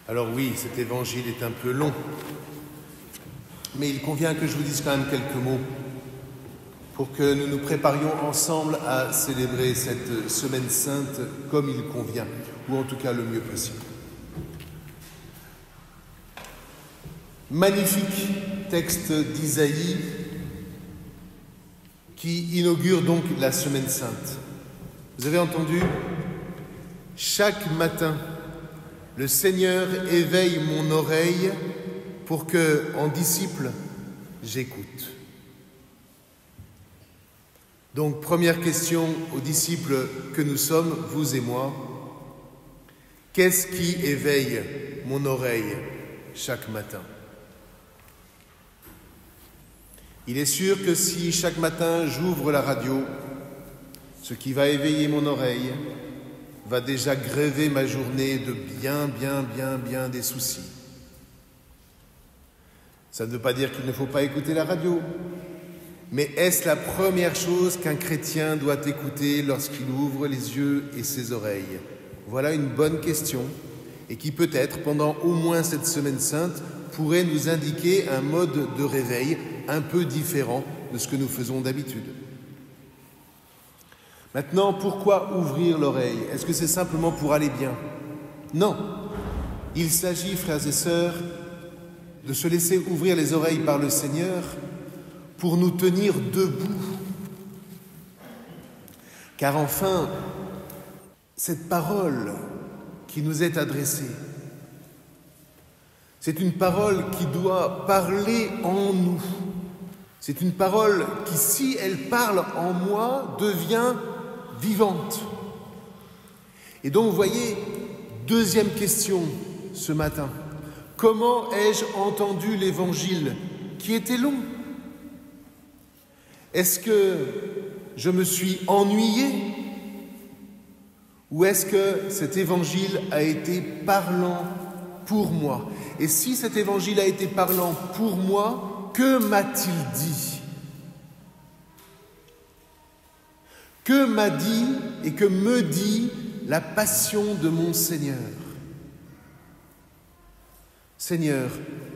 Alors oui, cet évangile est un peu long, mais il convient que je vous dise quand même quelques mots pour que nous nous préparions ensemble à célébrer cette semaine sainte comme il convient, ou en tout cas le mieux possible. Magnifique texte d'Isaïe qui inaugure donc la semaine sainte. Vous avez entendu ? Chaque matin, le Seigneur éveille mon oreille pour que, en disciple, j'écoute. Donc, première question aux disciples que nous sommes, vous et moi. Qu'est-ce qui éveille mon oreille chaque matin ? Il est sûr que si chaque matin j'ouvre la radio, ce qui va éveiller mon oreille va déjà gréver ma journée de bien des soucis. Ça ne veut pas dire qu'il ne faut pas écouter la radio, mais est-ce la première chose qu'un chrétien doit écouter lorsqu'il ouvre les yeux et ses oreilles ? Voilà une bonne question et qui peut-être, pendant au moins cette semaine sainte, pourrait nous indiquer un mode de réveil un peu différent de ce que nous faisons d'habitude. Maintenant, pourquoi ouvrir l'oreille ? Est-ce que c'est simplement pour aller bien ? Non. Il s'agit, frères et sœurs, de se laisser ouvrir les oreilles par le Seigneur pour nous tenir debout. Car enfin, cette parole qui nous est adressée, c'est une parole qui doit parler en nous. C'est une parole qui, si elle parle en moi, devient vivante. Et donc, vous voyez, deuxième question ce matin. Comment ai-je entendu l'Évangile qui était long ? Est-ce que je me suis ennuyé ? Ou est-ce que cet Évangile a été parlant pour moi ? Et si cet Évangile a été parlant pour moi, que m'a-t-il dit ? Que m'a dit et que me dit la passion de mon Seigneur ? Seigneur,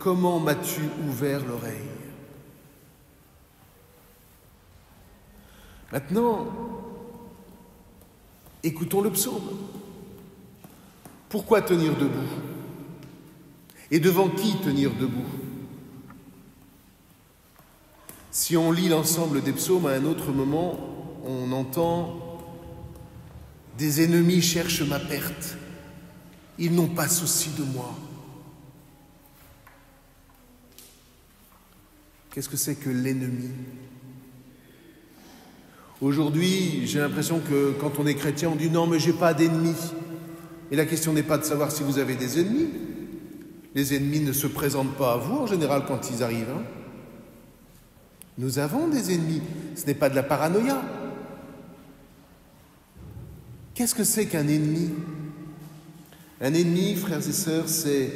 comment m'as-tu ouvert l'oreille ? Maintenant, écoutons le psaume. Pourquoi tenir debout ? Et devant qui tenir debout ? Si on lit l'ensemble des psaumes, à un autre moment, on entend « Des ennemis cherchent ma perte, ils n'ont pas souci de moi ». Qu'est-ce que c'est que l'ennemi ? Aujourd'hui, j'ai l'impression que quand on est chrétien, on dit « Non, mais j'ai pas d'ennemis ». Et la question n'est pas de savoir si vous avez des ennemis. Les ennemis ne se présentent pas à vous, en général, quand ils arrivent. Nous avons des ennemis. Ce n'est pas de la paranoïa. Qu'est-ce que c'est qu'un ennemi ? Un ennemi, frères et sœurs, c'est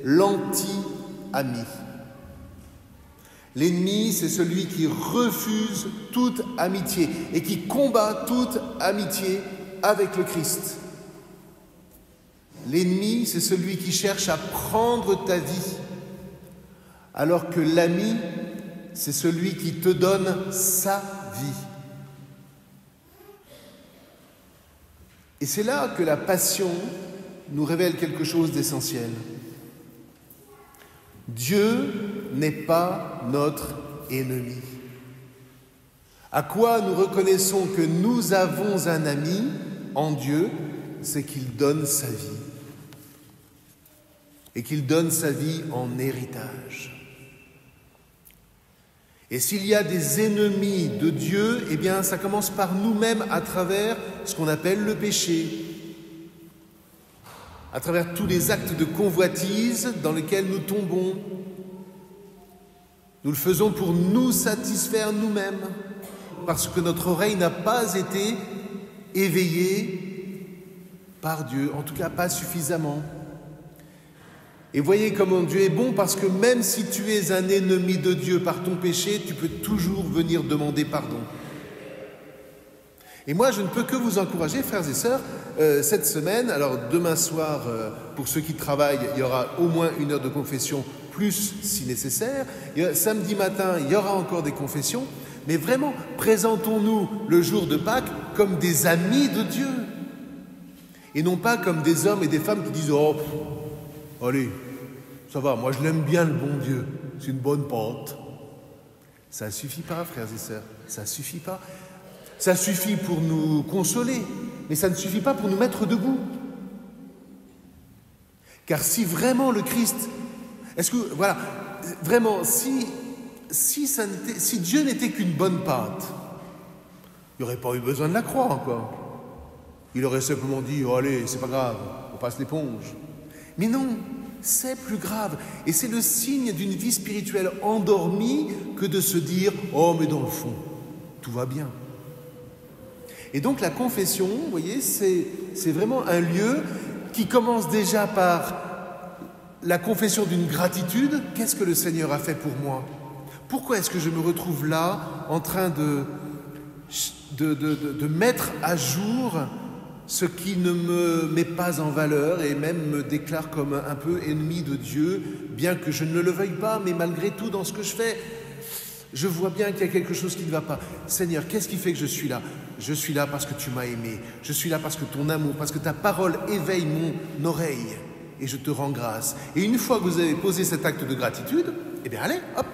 l'anti-ami. L'ennemi, c'est celui qui refuse toute amitié et qui combat toute amitié avec le Christ. L'ennemi, c'est celui qui cherche à prendre ta vie, alors que l'ami, c'est celui qui te donne sa vie. Et c'est là que la passion nous révèle quelque chose d'essentiel. Dieu n'est pas notre ennemi. À quoi nous reconnaissons que nous avons un ami en Dieu, c'est qu'il donne sa vie. Et qu'il donne sa vie en héritage. Et s'il y a des ennemis de Dieu, eh bien, ça commence par nous-mêmes à travers ce qu'on appelle le péché. À travers tous les actes de convoitise dans lesquels nous tombons. Nous le faisons pour nous satisfaire nous-mêmes, parce que notre oreille n'a pas été éveillée par Dieu, en tout cas pas suffisamment. Et voyez comment Dieu est bon, parce que même si tu es un ennemi de Dieu par ton péché, tu peux toujours venir demander pardon. Et moi, je ne peux que vous encourager, frères et sœurs, cette semaine, alors demain soir, pour ceux qui travaillent, il y aura au moins 1 heure de confession, plus si nécessaire. Samedi matin, il y aura encore des confessions. Mais vraiment, présentons-nous le jour de Pâques comme des amis de Dieu. Et non pas comme des hommes et des femmes qui disent « Oh, allez, ça va, moi je l'aime bien le bon Dieu, c'est une bonne pâte. » Ça ne suffit pas, frères et sœurs, ça ne suffit pas. Ça suffit pour nous consoler, mais ça ne suffit pas pour nous mettre debout. Car si vraiment le Christ, vraiment, si Dieu n'était qu'une bonne pâte, il n'y aurait pas eu besoin de la croix encore. Il aurait simplement dit, oh, allez, c'est pas grave, on passe l'éponge. Mais non, c'est plus grave. Et c'est le signe d'une vie spirituelle endormie que de se dire, oh, mais dans le fond, tout va bien. Et donc la confession, vous voyez, c'est vraiment un lieu qui commence déjà par la confession d'une gratitude. Qu'est-ce que le Seigneur a fait pour moi? Pourquoi est-ce que je me retrouve là en train de mettre à jour ce qui ne me met pas en valeur et même me déclare comme un peu ennemi de Dieu, bien que je ne le veuille pas, mais malgré tout dans ce que je fais, je vois bien qu'il y a quelque chose qui ne va pas. Seigneur, qu'est-ce qui fait que je suis là? Je suis là parce que tu m'as aimé. Je suis là parce que ton amour, parce que ta parole éveille mon oreille. Et je te rends grâce. Et une fois que vous avez posé cet acte de gratitude, eh bien allez, hop.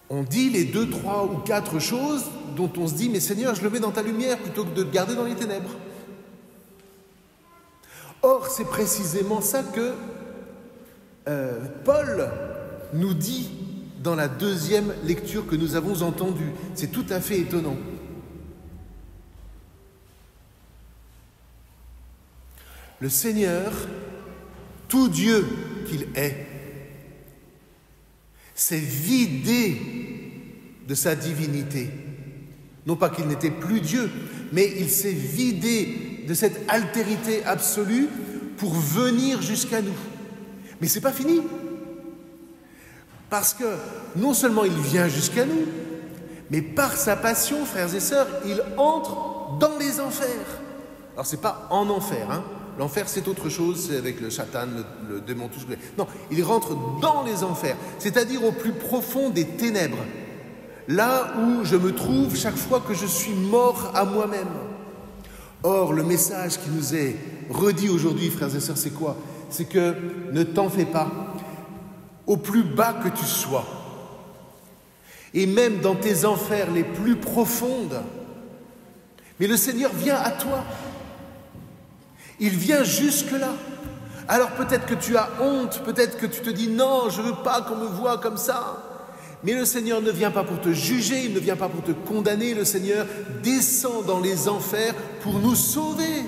On dit les 2, 3 ou 4 choses dont on se dit, mais Seigneur, je le mets dans ta lumière plutôt que de te garder dans les ténèbres. Or, c'est précisément ça que Paul nous dit dans la 2e lecture que nous avons entendue. C'est tout à fait étonnant. Le Seigneur, tout Dieu qu'il est, s'est vidé de sa divinité. Non pas qu'il n'était plus Dieu, mais il s'est vidé de cette altérité absolue pour venir jusqu'à nous. Mais ce n'est pas fini. Parce que non seulement il vient jusqu'à nous, mais par sa passion, frères et sœurs, il entre dans les enfers. Alors ce n'est pas en enfer, hein. L'enfer c'est autre chose, c'est avec le Satan, le démon, tout ce que vous voulez. Non, il rentre dans les enfers, c'est-à-dire au plus profond des ténèbres. Là où je me trouve chaque fois que je suis mort à moi-même. Or, le message qui nous est redit aujourd'hui, frères et sœurs, c'est quoi? C'est que ne t'en fais pas. Au plus bas que tu sois, et même dans tes enfers les plus profondes, mais le Seigneur vient à toi. Il vient jusque-là. Alors peut-être que tu as honte, peut-être que tu te dis « Non, je ne veux pas qu'on me voie comme ça ». Mais le Seigneur ne vient pas pour te juger, il ne vient pas pour te condamner. Le Seigneur descend dans les enfers pour nous sauver.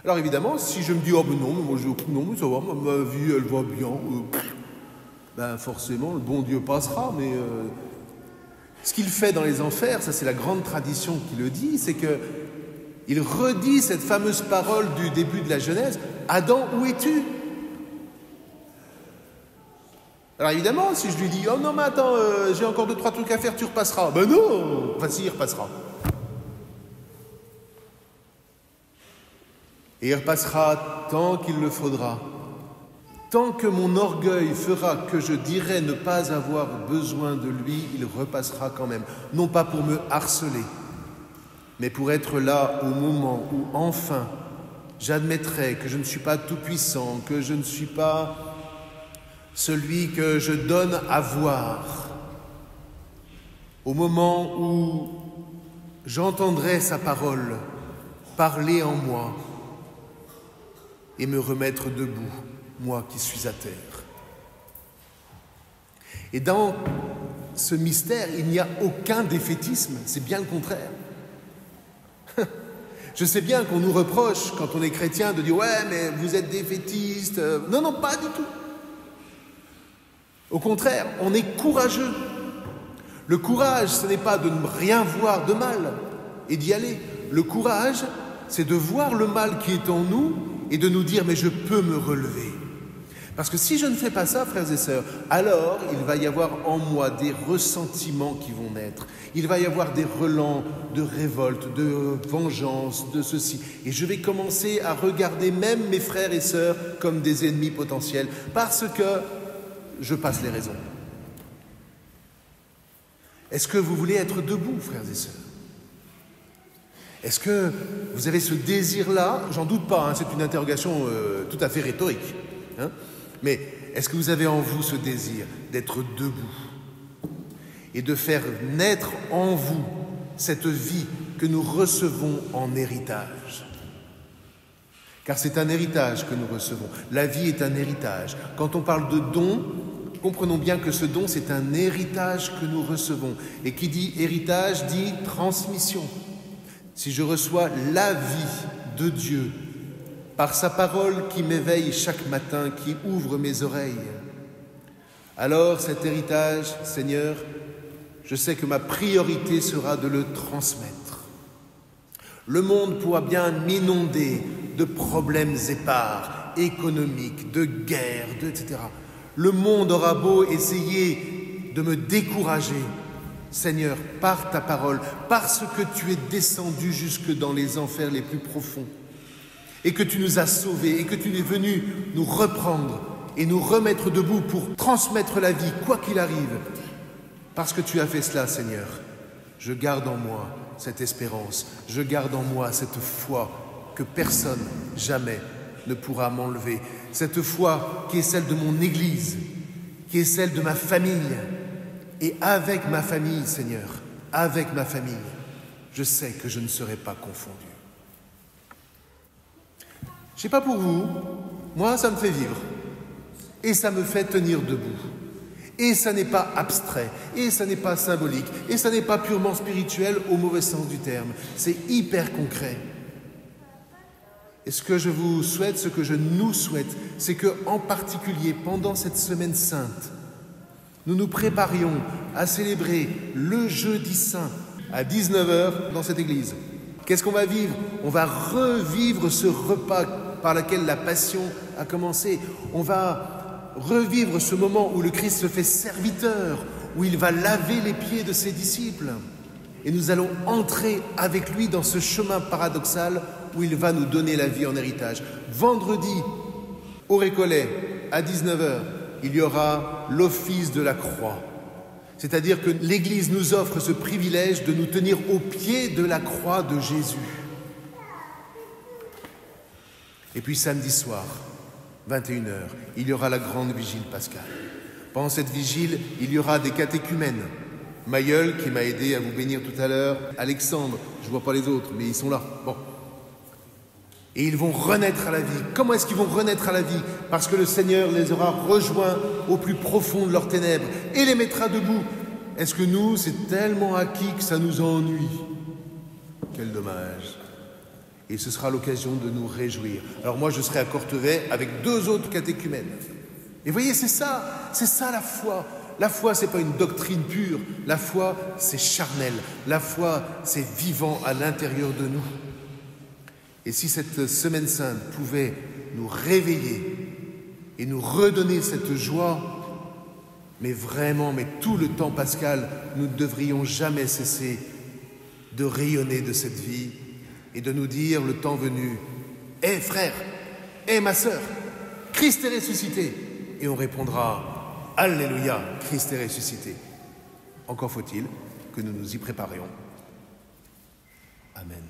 Alors évidemment, si je me dis « Oh mais non, moi non, ça va, ma vie elle va bien », ben forcément le bon Dieu passera, mais ce qu'il fait dans les enfers, ça c'est la grande tradition qui le dit, c'est que il redit cette fameuse parole du début de la Genèse, « Adam, où es-tu » Alors évidemment, si je lui dis « Oh non, mais attends, j'ai encore 2, 3 trucs à faire, tu repasseras », ben non, enfin si, il repassera. Et il repassera tant qu'il le faudra. Tant que mon orgueil fera que je dirai ne pas avoir besoin de lui, il repassera quand même. Non pas pour me harceler, mais pour être là au moment où enfin j'admettrai que je ne suis pas tout-puissant, que je ne suis pas celui que je donne à voir. Au moment où j'entendrai sa parole parler en moi et me remettre debout, moi qui suis à terre. Et dans ce mystère, il n'y a aucun défaitisme, c'est bien le contraire. Je sais bien qu'on nous reproche, quand on est chrétien, de dire « Ouais, mais vous êtes défaitiste. » Non, non, pas du tout. Au contraire, on est courageux. Le courage, ce n'est pas de ne rien voir de mal et d'y aller. Le courage, c'est de voir le mal qui est en nous et de nous dire « Mais je peux me relever. » Parce que si je ne fais pas ça, frères et sœurs, alors il va y avoir en moi des ressentiments qui vont naître. Il va y avoir des relents de révolte, de vengeance, de ceci. Et je vais commencer à regarder même mes frères et sœurs comme des ennemis potentiels parce que je passe les raisons. Est-ce que vous voulez être debout, frères et sœurs? Est-ce que vous avez ce désir-là? J'en doute pas, hein, c'est une interrogation tout à fait rhétorique. Hein, mais est-ce que vous avez en vous ce désir d'être debout et de faire naître en vous cette vie que nous recevons en héritage? Car c'est un héritage que nous recevons. La vie est un héritage. Quand on parle de don, comprenons bien que ce don, c'est un héritage que nous recevons. Et qui dit héritage dit transmission. Si je reçois la vie de Dieu, par sa parole qui m'éveille chaque matin, qui ouvre mes oreilles, alors cet héritage, Seigneur, je sais que ma priorité sera de le transmettre. Le monde pourra bien m'inonder de problèmes épars, économiques, de guerres, etc. Le monde aura beau essayer de me décourager, Seigneur, par ta parole, parce que tu es descendu jusque dans les enfers les plus profonds, et que tu nous as sauvés, et que tu es venu nous reprendre et nous remettre debout pour transmettre la vie, quoi qu'il arrive. Parce que tu as fait cela, Seigneur, je garde en moi cette espérance, je garde en moi cette foi que personne, jamais, ne pourra m'enlever. Cette foi qui est celle de mon Église, qui est celle de ma famille. Et avec ma famille, Seigneur, avec ma famille, je sais que je ne serai pas confondu. Je ne sais pas pour vous, moi ça me fait vivre. Et ça me fait tenir debout. Et ça n'est pas abstrait, et ça n'est pas symbolique, et ça n'est pas purement spirituel au mauvais sens du terme. C'est hyper concret. Et ce que je vous souhaite, ce que je nous souhaite, c'est qu'en particulier pendant cette semaine sainte, nous nous préparions à célébrer le jeudi saint à 19h dans cette église. Qu'est-ce qu'on va vivre? On va revivre ce repas par lequel la passion a commencé. On va revivre ce moment où le Christ se fait serviteur, où il va laver les pieds de ses disciples. Et nous allons entrer avec lui dans ce chemin paradoxal où il va nous donner la vie en héritage. Vendredi, au Récollet, à 19h, il y aura l'office de la croix. C'est-à-dire que l'Église nous offre ce privilège de nous tenir au pied de la croix de Jésus. Et puis samedi soir, 21h, il y aura la grande vigile pascale. Pendant cette vigile, il y aura des catéchumènes. Mayol, qui m'a aidé à vous bénir tout à l'heure, Alexandre, je ne vois pas les autres, mais ils sont là. Bon. Et ils vont renaître à la vie. Comment est-ce qu'ils vont renaître à la vie? Parce que le Seigneur les aura rejoints au plus profond de leurs ténèbres et les mettra debout. Est-ce que nous, c'est tellement acquis que ça nous ennuie? Quel dommage. Et ce sera l'occasion de nous réjouir. Alors moi, je serai à Courtevet avec 2 autres catéchumènes. Et voyez, c'est ça la foi. La foi, c'est pas une doctrine pure. La foi, c'est charnel. La foi, c'est vivant à l'intérieur de nous. Et si cette semaine sainte pouvait nous réveiller et nous redonner cette joie, mais vraiment, mais tout le temps pascal, nous ne devrions jamais cesser de rayonner de cette vie et de nous dire le temps venu, « Hé frère, hé ma sœur, Christ est ressuscité !» Et on répondra, « Alléluia, Christ est ressuscité !» Encore faut-il que nous nous y préparions. Amen.